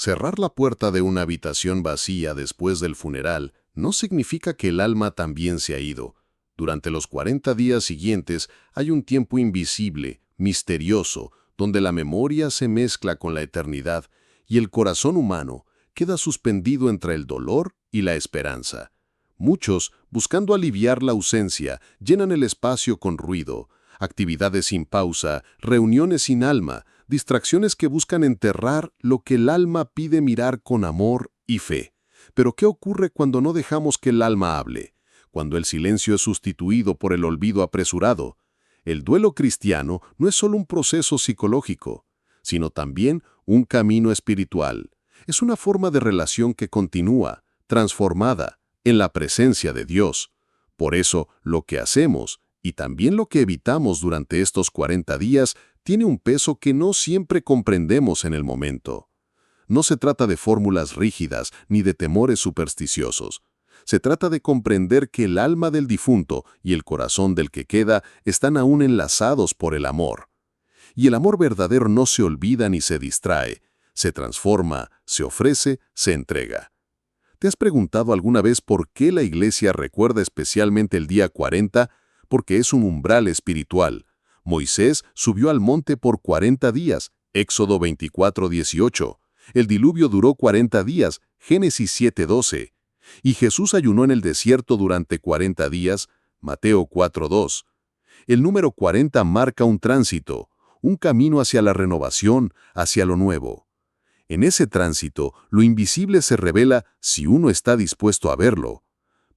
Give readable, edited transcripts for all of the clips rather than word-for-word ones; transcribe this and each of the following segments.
Cerrar la puerta de una habitación vacía después del funeral no significa que el alma también se ha ido. Durante los 40 días siguientes hay un tiempo invisible, misterioso, donde la memoria se mezcla con la eternidad y el corazón humano queda suspendido entre el dolor y la esperanza. Muchos, buscando aliviar la ausencia, llenan el espacio con ruido, actividades sin pausa, reuniones sin alma, distracciones que buscan enterrar lo que el alma pide mirar con amor y fe. Pero ¿qué ocurre cuando no dejamos que el alma hable? Cuando el silencio es sustituido por el olvido apresurado. El duelo cristiano no es solo un proceso psicológico, sino también un camino espiritual. Es una forma de relación que continúa, transformada, en la presencia de Dios. Por eso, lo que hacemos, y también lo que evitamos durante estos 40 días, tiene un peso que no siempre comprendemos en el momento. No se trata de fórmulas rígidas ni de temores supersticiosos. Se trata de comprender que el alma del difunto y el corazón del que queda están aún enlazados por el amor. Y el amor verdadero no se olvida ni se distrae, se transforma, se ofrece, se entrega. ¿Te has preguntado alguna vez por qué la Iglesia recuerda especialmente el día 40? Porque es un umbral espiritual. Moisés subió al monte por 40 días, Éxodo 24:18. El diluvio duró 40 días, Génesis 7:12. Y Jesús ayunó en el desierto durante 40 días, Mateo 4:2. El número 40 marca un tránsito, un camino hacia la renovación, hacia lo nuevo. En ese tránsito, lo invisible se revela si uno está dispuesto a verlo.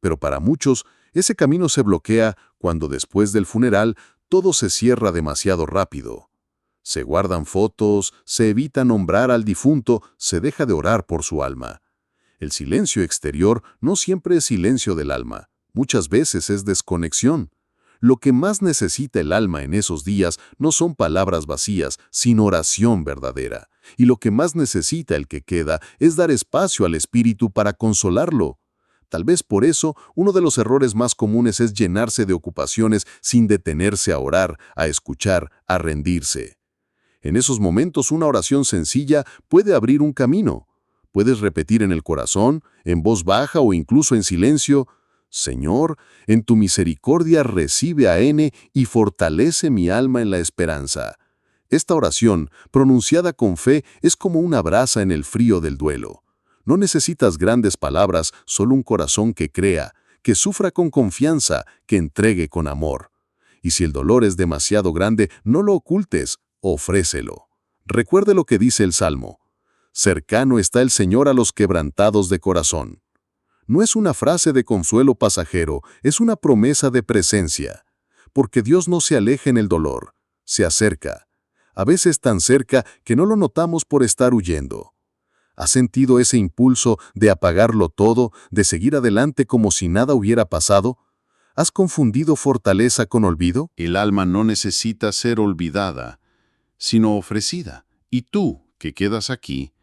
Pero para muchos, ese camino se bloquea cuando después del funeral todo se cierra demasiado rápido. Se guardan fotos, se evita nombrar al difunto, se deja de orar por su alma. El silencio exterior no siempre es silencio del alma, muchas veces es desconexión. Lo que más necesita el alma en esos días no son palabras vacías, sino oración verdadera. Y lo que más necesita el que queda es dar espacio al espíritu para consolarlo. Tal vez por eso, uno de los errores más comunes es llenarse de ocupaciones sin detenerse a orar, a escuchar, a rendirse. En esos momentos, una oración sencilla puede abrir un camino. Puedes repetir en el corazón, en voz baja o incluso en silencio: Señor, en tu misericordia recibe a N y fortalece mi alma en la esperanza. Esta oración, pronunciada con fe, es como una brasa en el frío del duelo. No necesitas grandes palabras, solo un corazón que crea, que sufra con confianza, que entregue con amor. Y si el dolor es demasiado grande, no lo ocultes, ofrécelo. Recuerde lo que dice el Salmo: cercano está el Señor a los quebrantados de corazón. No es una frase de consuelo pasajero, es una promesa de presencia. Porque Dios no se aleja en el dolor, se acerca. A veces tan cerca que no lo notamos por estar huyendo. ¿Has sentido ese impulso de apagarlo todo, de seguir adelante como si nada hubiera pasado? ¿Has confundido fortaleza con olvido? El alma no necesita ser olvidada, sino ofrecida. Y tú, que quedas aquí,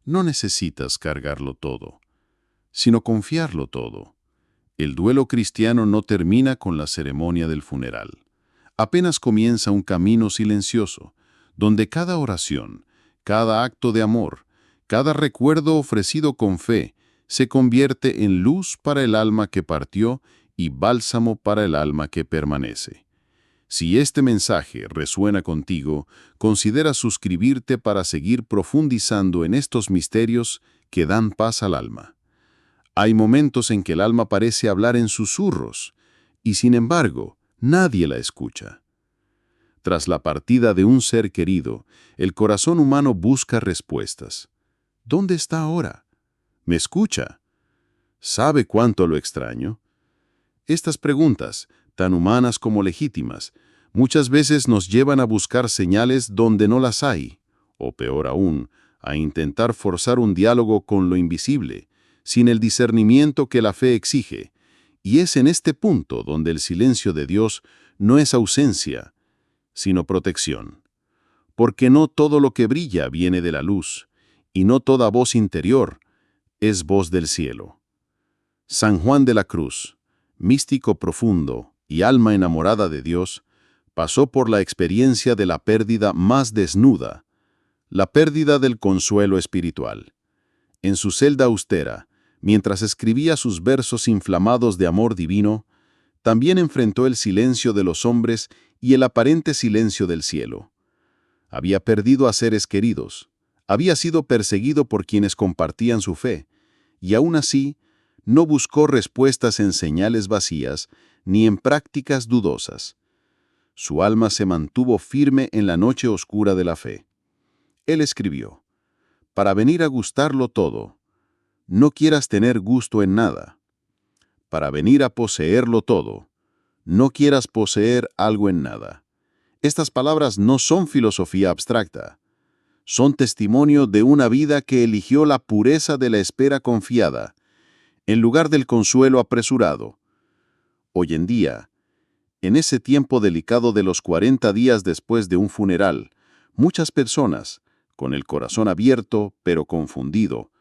no necesitas cargarlo todo, sino confiarlo todo. El duelo cristiano no termina con la ceremonia del funeral. Apenas comienza un camino silencioso, donde cada oración, cada acto de amor, cada recuerdo ofrecido con fe, se convierte en luz para el alma que partió y bálsamo para el alma que permanece. Si este mensaje resuena contigo, considera suscribirte para seguir profundizando en estos misterios que dan paz al alma. Hay momentos en que el alma parece hablar en susurros, y sin embargo, nadie la escucha. Tras la partida de un ser querido, el corazón humano busca respuestas. ¿Dónde está ahora? ¿Me escucha? ¿Sabe cuánto lo extraño? Estas preguntas, tan humanas como legítimas, muchas veces nos llevan a buscar señales donde no las hay, o peor aún, a intentar forzar un diálogo con lo invisible, sin el discernimiento que la fe exige. Y es en este punto donde el silencio de Dios no es ausencia, sino protección. Porque no todo lo que brilla viene de la luz, y no toda voz interior es voz del cielo. San Juan de la Cruz, místico profundo y alma enamorada de Dios, pasó por la experiencia de la pérdida más desnuda, la pérdida del consuelo espiritual. En su celda austera, mientras escribía sus versos inflamados de amor divino, también enfrentó el silencio de los hombres y el aparente silencio del cielo. Había perdido a seres queridos, había sido perseguido por quienes compartían su fe, y aún así no buscó respuestas en señales vacías ni en prácticas dudosas. Su alma se mantuvo firme en la noche oscura de la fe. Él escribió: para venir a gustarlo todo, no quieras tener gusto en nada. Para venir a poseerlo todo, no quieras poseer algo en nada. Estas palabras no son filosofía abstracta. Son testimonio de una vida que eligió la pureza de la espera confiada, en lugar del consuelo apresurado. Hoy en día, en ese tiempo delicado de los 40 días después de un funeral, muchas personas, con el corazón abierto pero confundido,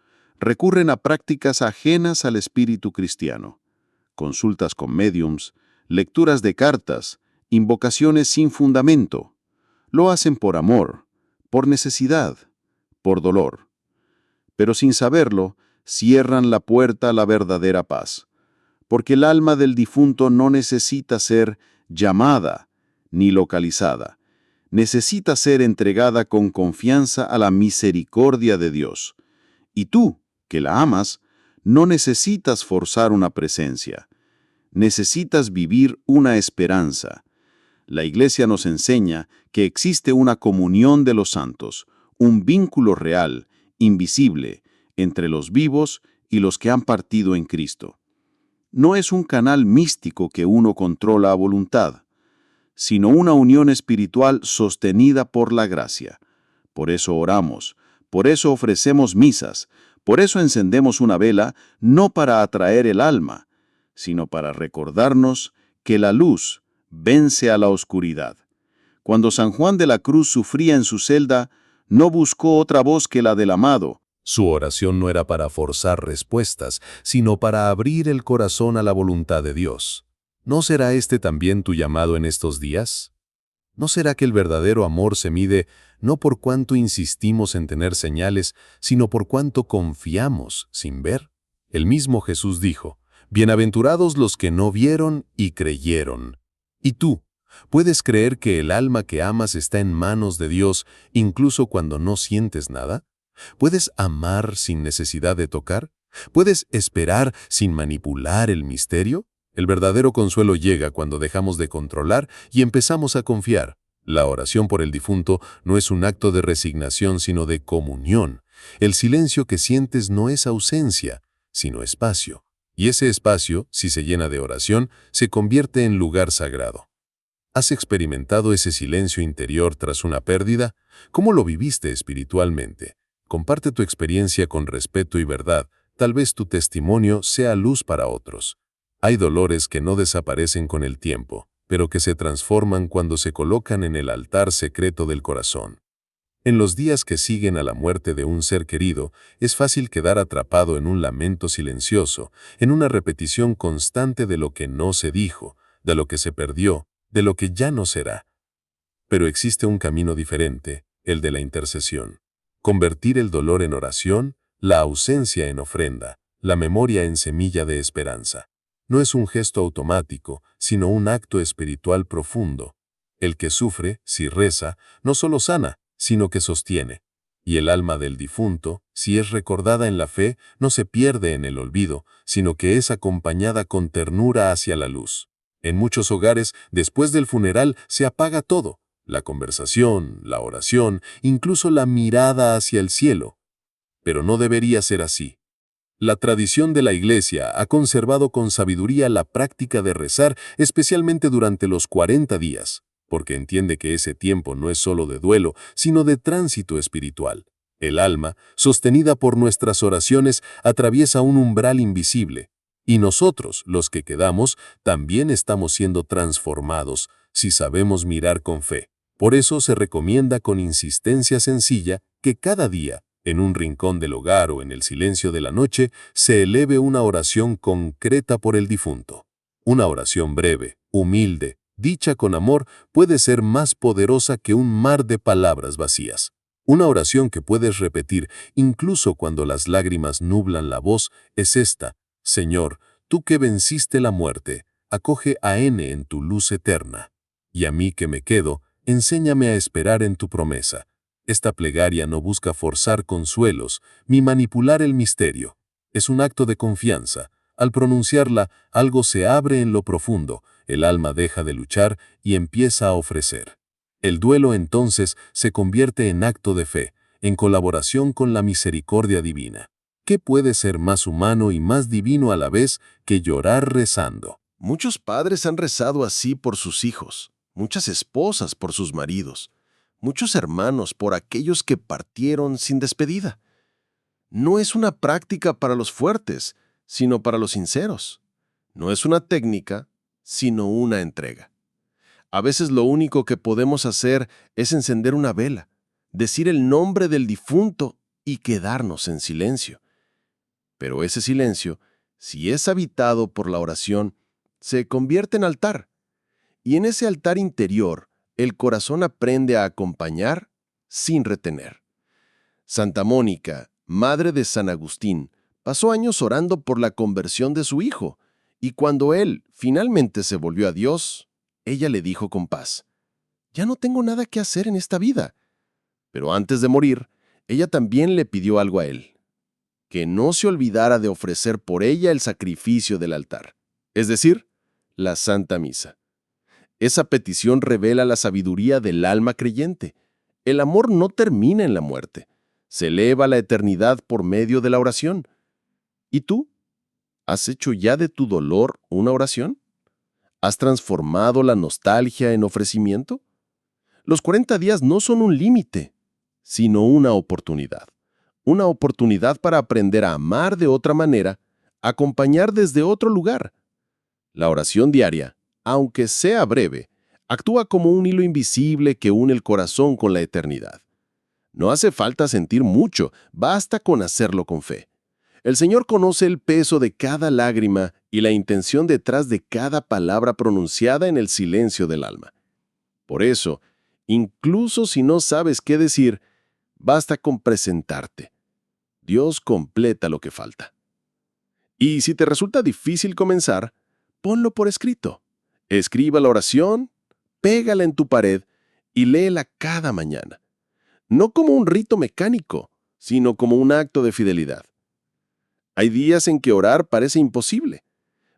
recurren a prácticas ajenas al espíritu cristiano. Consultas con médiums, lecturas de cartas, invocaciones sin fundamento. Lo hacen por amor, por necesidad, por dolor. Pero sin saberlo, cierran la puerta a la verdadera paz, porque el alma del difunto no necesita ser llamada ni localizada. Necesita ser entregada con confianza a la misericordia de Dios. Y tú, que la amas, no necesitas forzar una presencia. Necesitas vivir una esperanza. La Iglesia nos enseña que existe una comunión de los santos, un vínculo real, invisible, entre los vivos y los que han partido en Cristo. No es un canal místico que uno controla a voluntad, sino una unión espiritual sostenida por la gracia. Por eso oramos, por eso ofrecemos misas, por eso encendemos una vela, no para atraer el alma, sino para recordarnos que la luz vence a la oscuridad. Cuando San Juan de la Cruz sufría en su celda, no buscó otra voz que la del amado. Su oración no era para forzar respuestas, sino para abrir el corazón a la voluntad de Dios. ¿No será este también tu llamado en estos días? ¿No será que el verdadero amor se mide no por cuánto insistimos en tener señales, sino por cuánto confiamos sin ver? El mismo Jesús dijo: bienaventurados los que no vieron y creyeron. ¿Y tú? ¿Puedes creer que el alma que amas está en manos de Dios incluso cuando no sientes nada? ¿Puedes amar sin necesidad de tocar? ¿Puedes esperar sin manipular el misterio? El verdadero consuelo llega cuando dejamos de controlar y empezamos a confiar. La oración por el difunto no es un acto de resignación, sino de comunión. El silencio que sientes no es ausencia, sino espacio. Y ese espacio, si se llena de oración, se convierte en lugar sagrado. ¿Has experimentado ese silencio interior tras una pérdida? ¿Cómo lo viviste espiritualmente? Comparte tu experiencia con respeto y verdad. Tal vez tu testimonio sea luz para otros. Hay dolores que no desaparecen con el tiempo, pero que se transforman cuando se colocan en el altar secreto del corazón. En los días que siguen a la muerte de un ser querido, es fácil quedar atrapado en un lamento silencioso, en una repetición constante de lo que no se dijo, de lo que se perdió, de lo que ya no será. Pero existe un camino diferente, el de la intercesión. Convertir el dolor en oración, la ausencia en ofrenda, la memoria en semilla de esperanza. No es un gesto automático, sino un acto espiritual profundo. El que sufre, si reza, no solo sana, sino que sostiene. Y el alma del difunto, si es recordada en la fe, no se pierde en el olvido, sino que es acompañada con ternura hacia la luz. En muchos hogares, después del funeral, se apaga todo: la conversación, la oración, incluso la mirada hacia el cielo. Pero no debería ser así. La tradición de la Iglesia ha conservado con sabiduría la práctica de rezar, especialmente durante los 40 días, porque entiende que ese tiempo no es solo de duelo, sino de tránsito espiritual. El alma, sostenida por nuestras oraciones, atraviesa un umbral invisible, y nosotros, los que quedamos, también estamos siendo transformados, si sabemos mirar con fe. Por eso se recomienda con insistencia sencilla que cada día, en un rincón del hogar o en el silencio de la noche, se eleve una oración concreta por el difunto. Una oración breve, humilde, dicha con amor, puede ser más poderosa que un mar de palabras vacías. Una oración que puedes repetir incluso cuando las lágrimas nublan la voz es esta: Señor, tú que venciste la muerte, acoge a N en tu luz eterna. Y a mí que me quedo, enséñame a esperar en tu promesa. Esta plegaria no busca forzar consuelos ni manipular el misterio. Es un acto de confianza. Al pronunciarla, algo se abre en lo profundo, el alma deja de luchar y empieza a ofrecer. El duelo entonces se convierte en acto de fe, en colaboración con la misericordia divina. ¿Qué puede ser más humano y más divino a la vez que llorar rezando? Muchos padres han rezado así por sus hijos, muchas esposas por sus maridos, muchos hermanos por aquellos que partieron sin despedida. No es una práctica para los fuertes, sino para los sinceros. No es una técnica, sino una entrega. A veces lo único que podemos hacer es encender una vela, decir el nombre del difunto y quedarnos en silencio. Pero ese silencio, si es habitado por la oración, se convierte en altar. Y en ese altar interior, el corazón aprende a acompañar sin retener. Santa Mónica, madre de San Agustín, pasó años orando por la conversión de su hijo, y cuando él finalmente se volvió a Dios, ella le dijo con paz: «Ya no tengo nada que hacer en esta vida». Pero antes de morir, ella también le pidió algo a él: que no se olvidara de ofrecer por ella el sacrificio del altar, es decir, la Santa Misa. Esa petición revela la sabiduría del alma creyente. El amor no termina en la muerte. Se eleva a la eternidad por medio de la oración. ¿Y tú? ¿Has hecho ya de tu dolor una oración? ¿Has transformado la nostalgia en ofrecimiento? Los 40 días no son un límite, sino una oportunidad. Una oportunidad para aprender a amar de otra manera, acompañar desde otro lugar. La oración diaria, aunque sea breve, actúa como un hilo invisible que une el corazón con la eternidad. No hace falta sentir mucho, basta con hacerlo con fe. El Señor conoce el peso de cada lágrima y la intención detrás de cada palabra pronunciada en el silencio del alma. Por eso, incluso si no sabes qué decir, basta con presentarte. Dios completa lo que falta. Y si te resulta difícil comenzar, ponlo por escrito. Escriba la oración, pégala en tu pared y léela cada mañana. No como un rito mecánico, sino como un acto de fidelidad. Hay días en que orar parece imposible,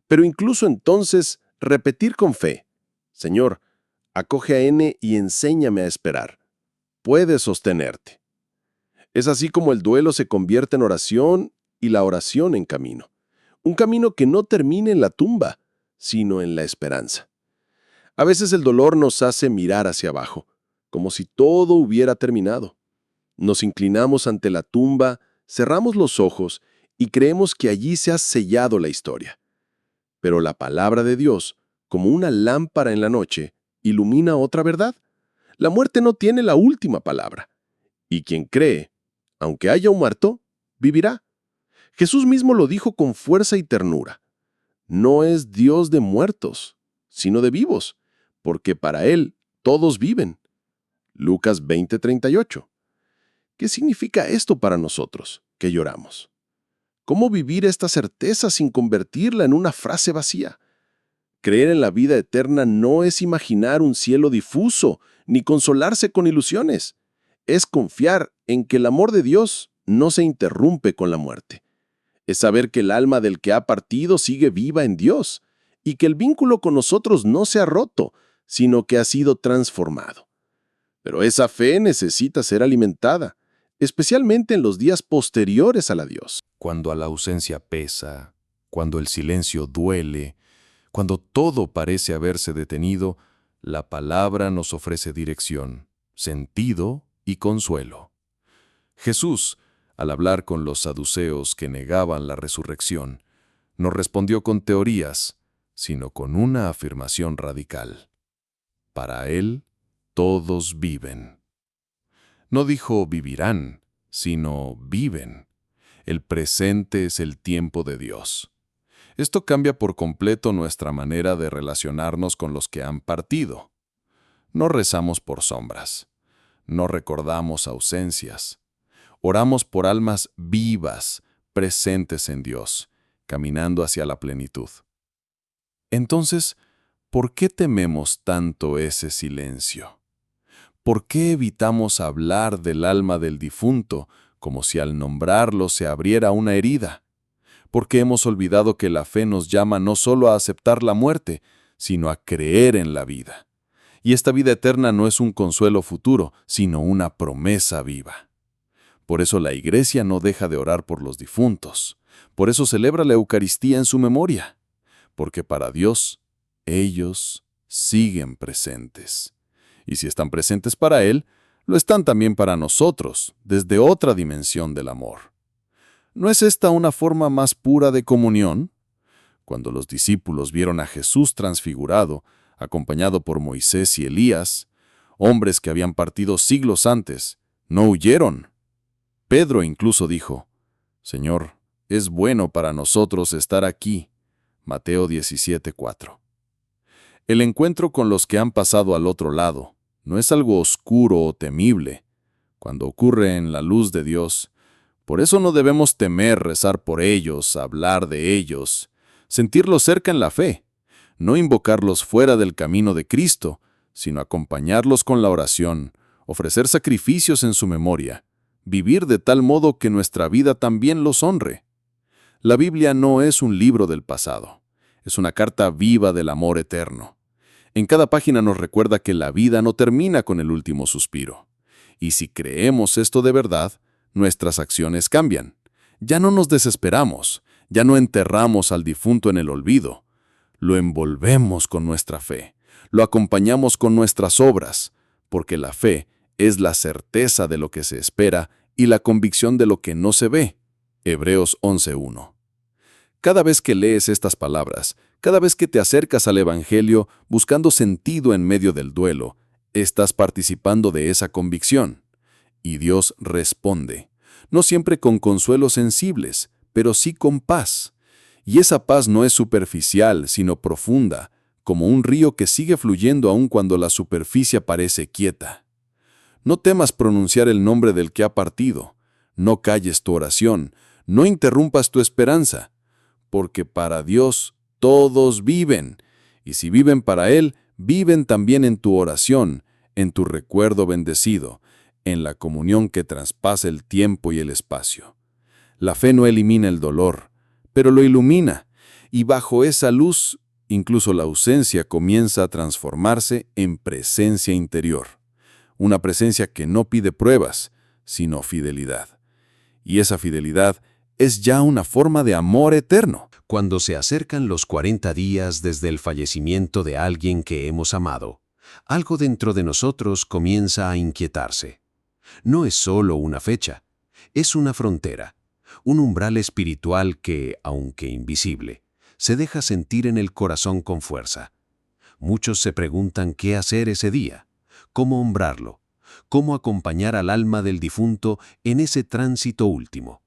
pero incluso entonces repetir con fe: Señor, acoge a N y enséñame a esperar. Puedes sostenerte. Es así como el duelo se convierte en oración y la oración en camino. Un camino que no termina en la tumba, sino en la esperanza. A veces el dolor nos hace mirar hacia abajo, como si todo hubiera terminado. Nos inclinamos ante la tumba, cerramos los ojos y creemos que allí se ha sellado la historia. Pero la palabra de Dios, como una lámpara en la noche, ilumina otra verdad. La muerte no tiene la última palabra. Y quien cree, aunque haya un muerto, vivirá. Jesús mismo lo dijo con fuerza y ternura. No es Dios de muertos, sino de vivos, porque para Él todos viven. Lucas 20:38. ¿Qué significa esto para nosotros, que lloramos? ¿Cómo vivir esta certeza sin convertirla en una frase vacía? Creer en la vida eterna no es imaginar un cielo difuso, ni consolarse con ilusiones. Es confiar en que el amor de Dios no se interrumpe con la muerte. Es saber que el alma del que ha partido sigue viva en Dios y que el vínculo con nosotros no se ha roto, sino que ha sido transformado. Pero esa fe necesita ser alimentada, especialmente en los días posteriores al adiós. Cuando la ausencia pesa, cuando el silencio duele, cuando todo parece haberse detenido, la palabra nos ofrece dirección, sentido y consuelo. Jesús, al hablar con los saduceos que negaban la resurrección, no respondió con teorías, sino con una afirmación radical. Para Él, todos viven. No dijo vivirán, sino viven. El presente es el tiempo de Dios. Esto cambia por completo nuestra manera de relacionarnos con los que han partido. No rezamos por sombras. No recordamos ausencias. Oramos por almas vivas, presentes en Dios, caminando hacia la plenitud. Entonces, ¿por qué tememos tanto ese silencio? ¿Por qué evitamos hablar del alma del difunto como si al nombrarlo se abriera una herida? ¿Por qué hemos olvidado que la fe nos llama no solo a aceptar la muerte, sino a creer en la vida? Y esta vida eterna no es un consuelo futuro, sino una promesa viva. Por eso la Iglesia no deja de orar por los difuntos. Por eso celebra la Eucaristía en su memoria. Porque para Dios, ellos siguen presentes. Y si están presentes para Él, lo están también para nosotros, desde otra dimensión del amor. ¿No es esta una forma más pura de comunión? Cuando los discípulos vieron a Jesús transfigurado, acompañado por Moisés y Elías, hombres que habían partido siglos antes, no huyeron. Pedro incluso dijo, «Señor, es bueno para nosotros estar aquí». Mateo 17:4. El encuentro con los que han pasado al otro lado no es algo oscuro o temible. Cuando ocurre en la luz de Dios, por eso no debemos temer rezar por ellos, hablar de ellos, sentirlos cerca en la fe, no invocarlos fuera del camino de Cristo, sino acompañarlos con la oración, ofrecer sacrificios en su memoria, vivir de tal modo que nuestra vida también los honre. La Biblia no es un libro del pasado, es una carta viva del amor eterno. En cada página nos recuerda que la vida no termina con el último suspiro. Y si creemos esto de verdad, nuestras acciones cambian. Ya no nos desesperamos, ya no enterramos al difunto en el olvido. Lo envolvemos con nuestra fe, lo acompañamos con nuestras obras, porque la fe es la certeza de lo que se espera y la convicción de lo que no se ve. Hebreos 11:1. Cada vez que lees estas palabras, cada vez que te acercas al Evangelio buscando sentido en medio del duelo, estás participando de esa convicción. Y Dios responde, no siempre con consuelos sensibles, pero sí con paz. Y esa paz no es superficial, sino profunda, como un río que sigue fluyendo aun cuando la superficie parece quieta. No temas pronunciar el nombre del que ha partido. No calles tu oración, no interrumpas tu esperanza, porque para Dios todos viven, y si viven para Él, viven también en tu oración, en tu recuerdo bendecido, en la comunión que traspasa el tiempo y el espacio. La fe no elimina el dolor, pero lo ilumina, y bajo esa luz, incluso la ausencia comienza a transformarse en presencia interior. Una presencia que no pide pruebas, sino fidelidad. Y esa fidelidad es ya una forma de amor eterno. Cuando se acercan los 40 días desde el fallecimiento de alguien que hemos amado, algo dentro de nosotros comienza a inquietarse. No es solo una fecha, es una frontera, un umbral espiritual que, aunque invisible, se deja sentir en el corazón con fuerza. Muchos se preguntan qué hacer ese día, cómo hombrarlo, cómo acompañar al alma del difunto en ese tránsito último.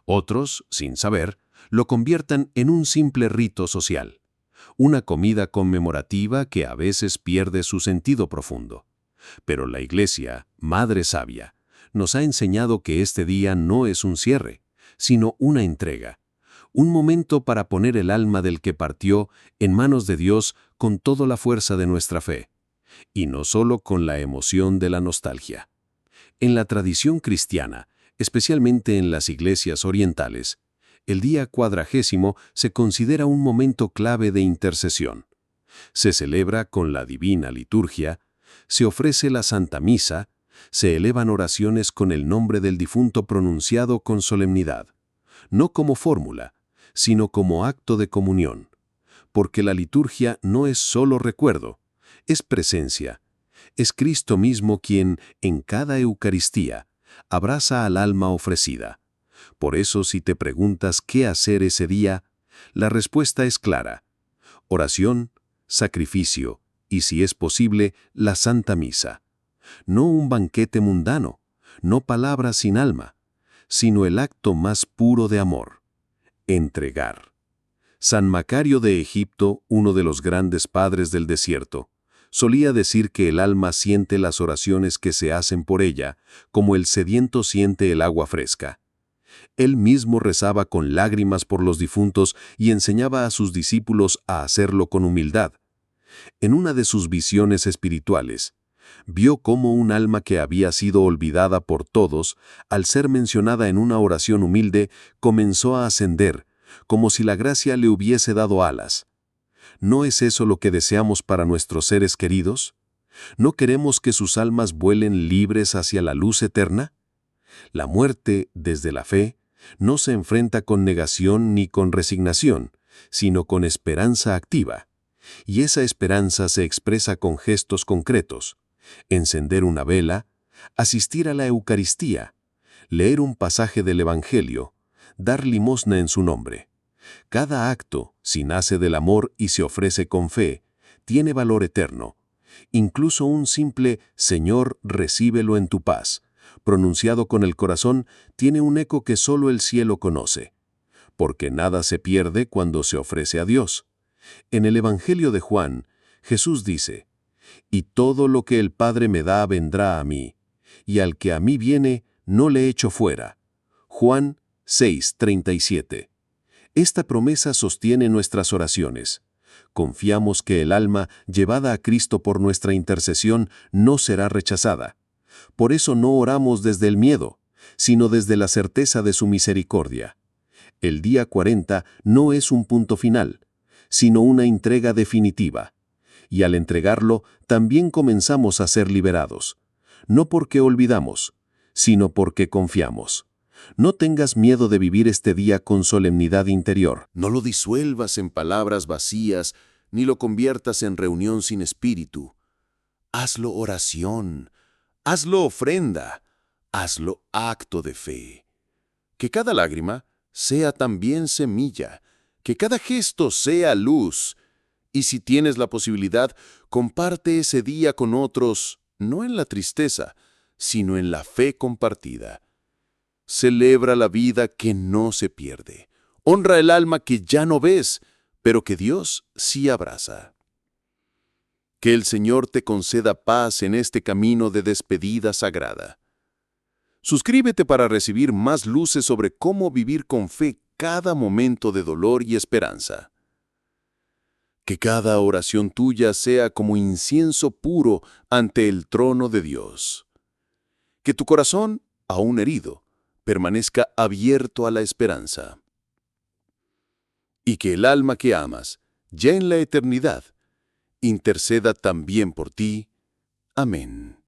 Otros, sin saber, lo conviertan en un simple rito social, una comida conmemorativa que a veces pierde su sentido profundo. Pero la Iglesia, Madre Sabia, nos ha enseñado que este día no es un cierre, sino una entrega, un momento para poner el alma del que partió en manos de Dios con toda la fuerza de nuestra fe, y no solo con la emoción de la nostalgia. En la tradición cristiana, especialmente en las iglesias orientales, el día 40 se considera un momento clave de intercesión. Se celebra con la divina liturgia, se ofrece la Santa Misa, se elevan oraciones con el nombre del difunto pronunciado con solemnidad, no como fórmula, sino como acto de comunión, porque la liturgia no es solo recuerdo, es presencia. Es Cristo mismo quien, en cada Eucaristía, abraza al alma ofrecida. Por eso, si te preguntas qué hacer ese día, la respuesta es clara: oración, sacrificio y, si es posible, la Santa Misa. No un banquete mundano, no palabras sin alma, sino el acto más puro de amor: entregar. San Macario de Egipto, uno de los grandes padres del desierto, Solía decir que el alma siente las oraciones que se hacen por ella, como el sediento siente el agua fresca. Él mismo rezaba con lágrimas por los difuntos y enseñaba a sus discípulos a hacerlo con humildad. En una de sus visiones espirituales, vio cómo un alma que había sido olvidada por todos, al ser mencionada en una oración humilde, comenzó a ascender, como si la gracia le hubiese dado alas. ¿No es eso lo que deseamos para nuestros seres queridos? ¿No queremos que sus almas vuelen libres hacia la luz eterna? La muerte, desde la fe, no se enfrenta con negación ni con resignación, sino con esperanza activa. Y esa esperanza se expresa con gestos concretos: encender una vela, asistir a la Eucaristía, leer un pasaje del Evangelio, dar limosna en su nombre. Cada acto, si nace del amor y se ofrece con fe, tiene valor eterno. Incluso un simple «Señor, recíbelo en tu paz», pronunciado con el corazón, tiene un eco que solo el cielo conoce. Porque nada se pierde cuando se ofrece a Dios. En el Evangelio de Juan, Jesús dice: «Y todo lo que el Padre me da vendrá a mí, y al que a mí viene no le echo fuera». Juan 6:37. Esta promesa sostiene nuestras oraciones. Confiamos que el alma, llevada a Cristo por nuestra intercesión, no será rechazada. Por eso no oramos desde el miedo, sino desde la certeza de su misericordia. El día 40 no es un punto final, sino una entrega definitiva. Y al entregarlo, también comenzamos a ser liberados. No porque olvidamos, sino porque confiamos. No tengas miedo de vivir este día con solemnidad interior. No lo disuelvas en palabras vacías, ni lo conviertas en reunión sin espíritu. Hazlo oración, hazlo ofrenda, hazlo acto de fe. Que cada lágrima sea también semilla, que cada gesto sea luz. Y si tienes la posibilidad, comparte ese día con otros, no en la tristeza, sino en la fe compartida. Celebra la vida que no se pierde. Honra el alma que ya no ves, pero que Dios sí abraza. Que el Señor te conceda paz en este camino de despedida sagrada. Suscríbete para recibir más luces sobre cómo vivir con fe cada momento de dolor y esperanza. Que cada oración tuya sea como incienso puro ante el trono de Dios. Que tu corazón, aún herido, permanezca abierto a la esperanza. Y que el alma que amas, ya en la eternidad, interceda también por ti. Amén.